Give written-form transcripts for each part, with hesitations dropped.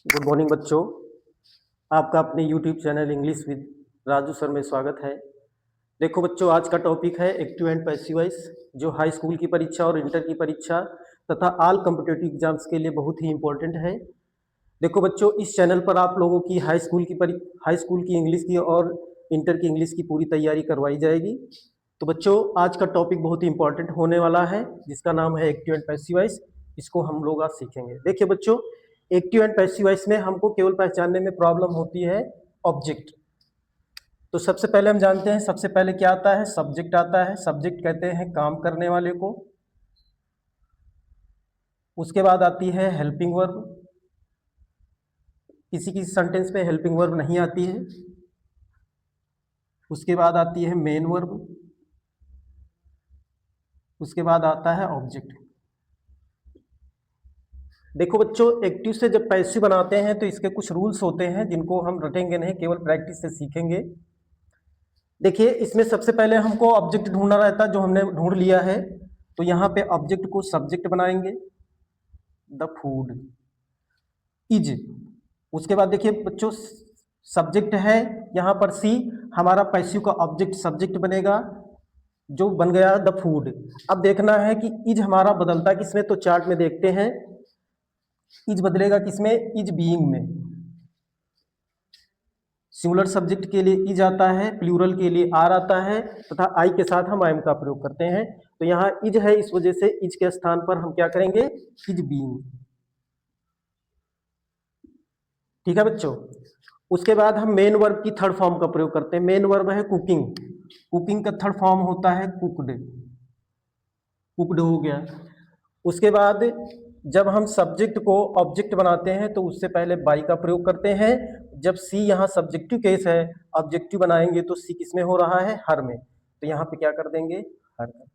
Good morning बच्चों। आपका अपने YouTube channel English with Raju sir में स्वागत है। देखो बच्चों, आज का टॉपिक है एक्टिव एंड पैसिव वॉइस, जो हाई स्कूल की परीक्षा और इंटर की परीक्षा तथा ऑल कॉम्पिटिटिव एग्जाम्स के लिए बहुत ही इंपॉर्टेंट है। देखो बच्चों, इस चैनल पर आप लोगों की हाई स्कूल की इंग्लिश की और इंटर की इंग्लिश की पूरी तैयारी करवाई जाएगी। तो बच्चों, आज का टॉपिक बहुत ही इंपॉर्टेंट होने वाला है, जिसका नाम है एक्टिव एंड पैसिव वॉइस। इसको हम लोग आज सीखेंगे। देखिए बच्चों, एक्टिव एंड पैसिव वॉइस में हमको केवल पहचानने में प्रॉब्लम होती है ऑब्जेक्ट। तो सबसे पहले हम जानते हैं, सबसे पहले क्या आता है? सब्जेक्ट आता है। सब्जेक्ट कहते हैं काम करने वाले को। उसके बाद आती है हेल्पिंग वर्ब। किसी किसी सेंटेंस में हेल्पिंग वर्ब नहीं आती है। उसके बाद आती है मेन वर्ब। उसके बाद आता है ऑब्जेक्ट। देखो बच्चों, एक्टिव से जब पैसिव बनाते हैं तो इसके कुछ रूल्स होते हैं, जिनको हम रटेंगे नहीं, केवल प्रैक्टिस से सीखेंगे। देखिए, इसमें सबसे पहले हमको ऑब्जेक्ट ढूंढना रहता है, जो हमने ढूंढ लिया है। तो यहाँ पे ऑब्जेक्ट को सब्जेक्ट बनाएंगे, द फूड इज। उसके बाद देखिए बच्चों, सब्जेक्ट है यहाँ पर सी, हमारा पैसिव का ऑब्जेक्ट सब्जेक्ट बनेगा, जो बन गया द फूड। अब देखना है कि इज हमारा बदलता किसमें, तो चार्ट में देखते हैं। इज बदलेगा किसमें? इज बीइंग में। सिंगुलर सब्जेक्ट के लिए इज आता है, प्लूरल के लिए आर आता है, तथा आई के साथ हम एम का प्रयोग करते हैं। तो यहाँ इज है, इस वजह से इज के स्थान पर हम क्या करेंगे? Is being. ठीक है बच्चों। उसके बाद हम मेन वर्ब की थर्ड फॉर्म का प्रयोग करते हैं। मेन वर्ब है कुकिंग। कुकिंग का थर्ड फॉर्म होता है कुकड। कुकड हो गया। उसके बाद जब हम सब्जेक्ट को ऑब्जेक्ट बनाते हैं तो उससे पहले बाई का प्रयोग करते हैं। जब सी यहाँ सब्जेक्टिव केस है, ऑब्जेक्टिव बनाएंगे तो सी किसमें हो रहा है? हर में। तो यहाँ पे क्या कर देंगे? हर कर।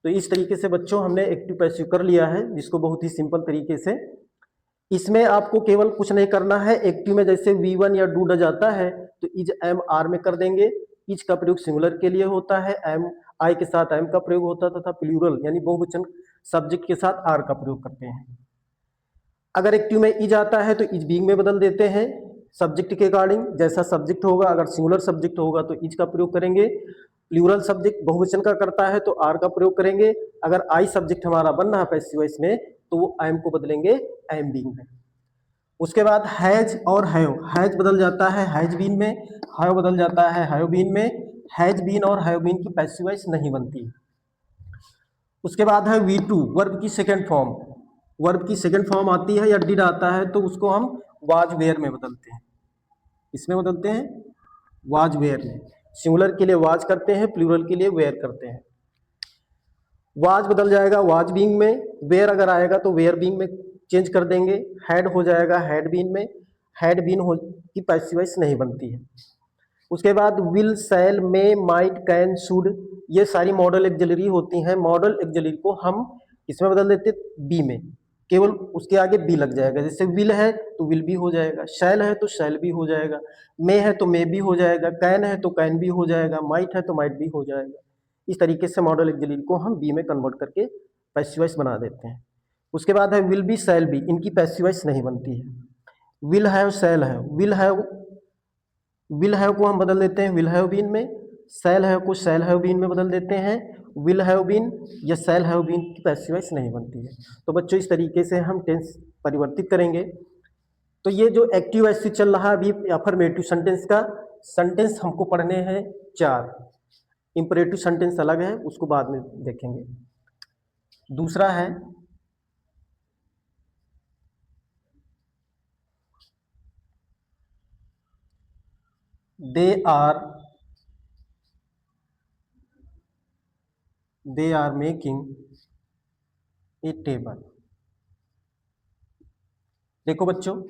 तो इस तरीके से बच्चों हमने एक्टिव पैसिव कर लिया है, जिसको बहुत ही सिंपल तरीके से। इसमें आपको केवल कुछ नहीं करना है। एक्टिव में जैसे वी1 या डू डज आता है तो इज एम आर में कर देंगे। इज का प्रयोग सिंगुलर के लिए होता है, एम आई के साथ एम का प्रयोग होता है, तथा प्लूरल यानी बहुवचन सब्जेक्ट के साथ आर का प्रयोग करते हैं। अगर एक्टिव में इज आता है तो इज बीइंग में बदल देते हैं, सब्जेक्ट के अकॉर्डिंग। जैसा सब्जेक्ट होगा, अगर सिंगुलर सब्जेक्ट होगा तो इज का प्रयोग करेंगे, प्लूरल सब्जेक्ट बहुवचन का करता है तो आर का प्रयोग करेंगे। अगर आई सब्जेक्ट हमारा बन रहा है पैसिव वॉइस में, तो वो एम को बदलेंगे एम बीइंग में। उसके बाद हैज और हैव। हैज बदल जाता है हैज बीन में, हैव बदल जाता है हैव बीन में। हैज बीन और हैव बीन की पैसिव वॉइस नहीं बनती। उसके बाद है वी टू, वर्ब की सेकेंड फॉर्म। वर्ब की सेकेंड फॉर्म आती है या डिड आता है तो उसको हम वाज वेयर में बदलते हैं। इसमें बदलते हैं वाज वेयर में। सिंगुलर के लिए वाज करते हैं, प्लूरल के लिए वेयर करते हैं। वाज बदल जाएगा वाज बीइंग में, वेयर अगर आएगा तो वेयर बीइंग में चेंज कर देंगे। हैड हो जाएगा हैड बीन में, हैड बीन हो की पैसिव वॉइस नहीं बनती है। उसके बाद will, shall, may, might, can, should, ये सारी मॉडल एक्सिलरी होती हैं। मॉडल एक्सिलरी को हम इसमें बदल देते बी में, केवल उसके आगे बी लग जाएगा। जैसे विल है तो विल भी हो जाएगा, शैल है तो शैल भी हो जाएगा, मे है तो मे भी हो जाएगा, कैन है तो कैन भी हो जाएगा, माइट है तो माइट भी हो जाएगा। इस तरीके से मॉडल एक्सिलरी को हम बी में कन्वर्ट करके पैसिव वॉइस बना देते हैं। उसके बाद है विल बी, शैल बी, इनकी पैसिव वॉइस नहीं बनती है। विल हैव, शैल है। विल हैव को हम बदल देते हैं विल हैव बीन में, शैल हैव को शैल हैव बीन में बदल देते हैं। विल हैव बीन या शैल हैव बीन की पैसिव वॉइस नहीं बनती है। तो बच्चों, इस तरीके से हम टेंस परिवर्तित करेंगे। तो ये जो एक्टिव ऐसे चल रहा है अभी अफर्मेटिव सेंटेंस का, सेंटेंस हमको पढ़ने हैं 4। इंपरेटिव सेंटेंस अलग है, उसको बाद में देखेंगे। दूसरा है they are making a table. देखो बच्चों,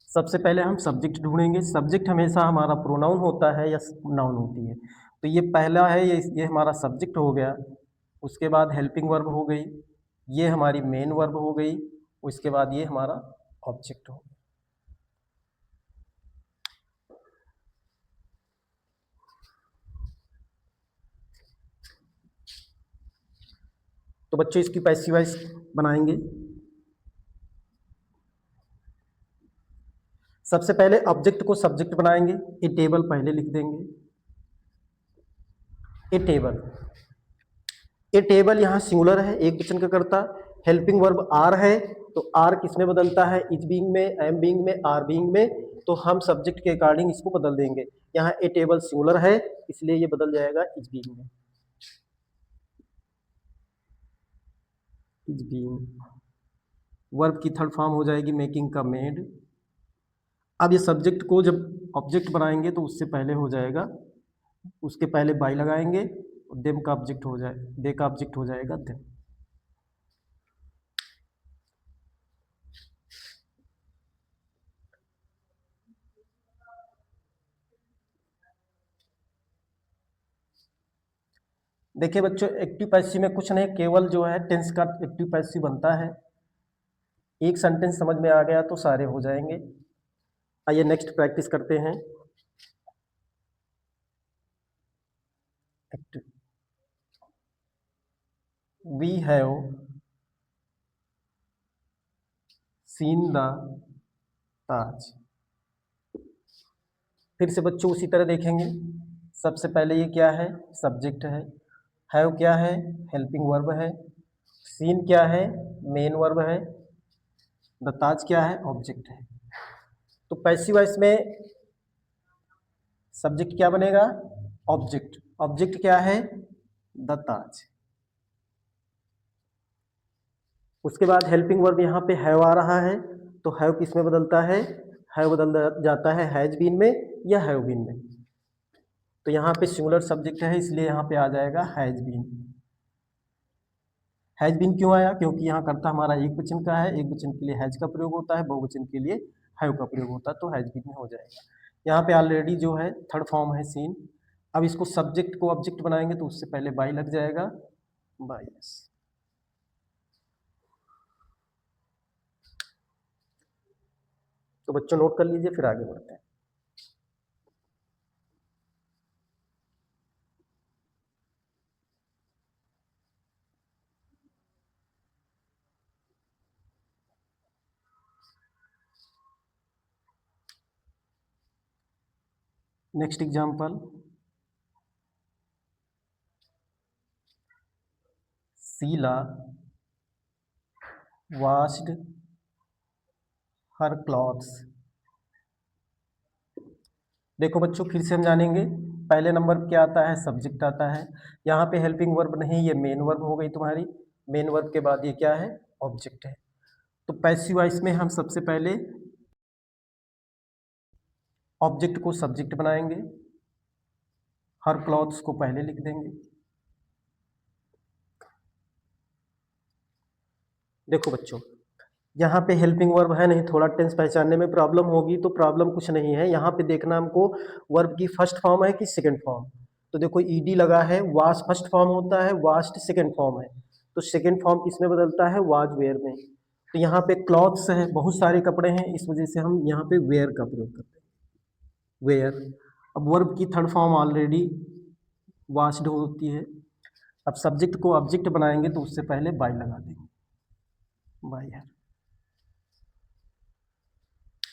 सबसे पहले हम सब्जेक्ट ढूंढेंगे। सब्जेक्ट हमेशा हमारा प्रोनाउन होता है या नाउन होती है। तो ये पहला है, ये हमारा सब्जेक्ट हो गया। उसके बाद हेल्पिंग वर्ब हो गई, ये हमारी मेन वर्ब हो गई। उसके बाद ये हमारा ऑब्जेक्ट हो गया। तो बच्चों, इसकी पैसिव वॉइस बनाएंगे। सबसे पहले ऑब्जेक्ट को सब्जेक्ट बनाएंगे, ए टेबल पहले लिख देंगे। ए टेबल, ए टेबल यहाँ सिंगुलर है, एक वचन का करता। हेल्पिंग वर्ब आर है, तो आर किस में बदलता है? इज बीइंग में, एम बीइंग में, आर बीइंग में। तो हम सब्जेक्ट के अकॉर्डिंग इसको बदल देंगे। यहाँ ए टेबल सिंगुलर है, इसलिए ये बदल जाएगा इज बीइंग में। इज बीइंग, वर्ब की थर्ड फॉर्म हो जाएगी मेकिंग का मेड। अब ये सब्जेक्ट को जब ऑब्जेक्ट बनाएंगे तो उससे पहले हो जाएगा, उसके पहले बाई लगाएंगे, देम का ऑब्जेक्ट हो जाए, दे का ऑब्जेक्ट हो जाएगा देम। देखिए बच्चों, एक्टिव पैसिव में कुछ नहीं, केवल जो है टेंस का एक्टिव पैसिव बनता है। एक सेंटेंस समझ में आ गया तो सारे हो जाएंगे। आइए नेक्स्ट प्रैक्टिस करते हैं। वी हैव सीन द ताज। फिर से बच्चों उसी तरह देखेंगे। सबसे पहले ये क्या है? सब्जेक्ट है। हैव क्या है? हेल्पिंग वर्ब है। सीन क्या है? मेन वर्ब है। द ताज क्या है? ऑब्जेक्ट है। तो पैसिव वॉइस में सब्जेक्ट क्या बनेगा? ऑब्जेक्ट। ऑब्जेक्ट क्या है? द ताज। उसके बाद हेल्पिंग वर्ब यहाँ पे हैव आ रहा है, तो हैव किस में बदलता है? हैव बदल जाता है हैज बीन में या हैव बीन में। तो यहाँ पे सिंगुलर सब्जेक्ट है, इसलिए यहाँ पे आ जाएगा हैज बीन। हैज बीन क्यों आया? क्योंकि यहाँ करता हमारा एक वचन का है, एक वचन के लिए हैज का प्रयोग होता है, बहुवचन के लिए हैव का प्रयोग होता है, तो हैज बीन में हो जाएगा। यहाँ पे ऑलरेडी जो है थर्ड फॉर्म है सीन। अब इसको सब्जेक्ट को ऑब्जेक्ट बनाएंगे तो उससे पहले बाई लग जाएगा, बाई एस। तो बच्चों नोट कर लीजिए, फिर आगे बढ़ते हैं। Next example, Sheela washed her clothes। देखो बच्चों फिर से हम जानेंगे। पहले नंबर क्या आता है? सब्जेक्ट आता है। यहाँ पे हेल्पिंग वर्ब नहीं, ये मेन वर्ब हो गई तुम्हारी। मेन वर्ब के बाद ये क्या है? ऑब्जेक्ट है। तो पैसिव वॉइस में हम सबसे पहले ऑब्जेक्ट को सब्जेक्ट बनाएंगे, हर क्लॉथ्स को पहले लिख देंगे। देखो बच्चों, यहाँ पे हेल्पिंग वर्ब है नहीं, थोड़ा टेंस पहचानने में प्रॉब्लम होगी, तो प्रॉब्लम कुछ नहीं है। यहाँ पे देखना हमको वर्ब की फर्स्ट फॉर्म है कि सेकंड फॉर्म। तो देखो ईडी लगा है, वाश फर्स्ट फॉर्म होता है, वाश्ड सेकंड फॉर्म है। तो सेकंड फॉर्म किस में बदलता है? वाज वेयर में। तो यहाँ पे क्लॉथ्स है, बहुत सारे कपड़े हैं, इस वजह से हम यहाँ पे वेयर का प्रयोग करते हैं, वेयर। अब वर्ब की थर्ड फॉर्म ऑलरेडी वाश्ड होती है। अब सब्जेक्ट को ऑब्जेक्ट बनाएंगे तो उससे पहले बाय लगा देंगे, बाय है।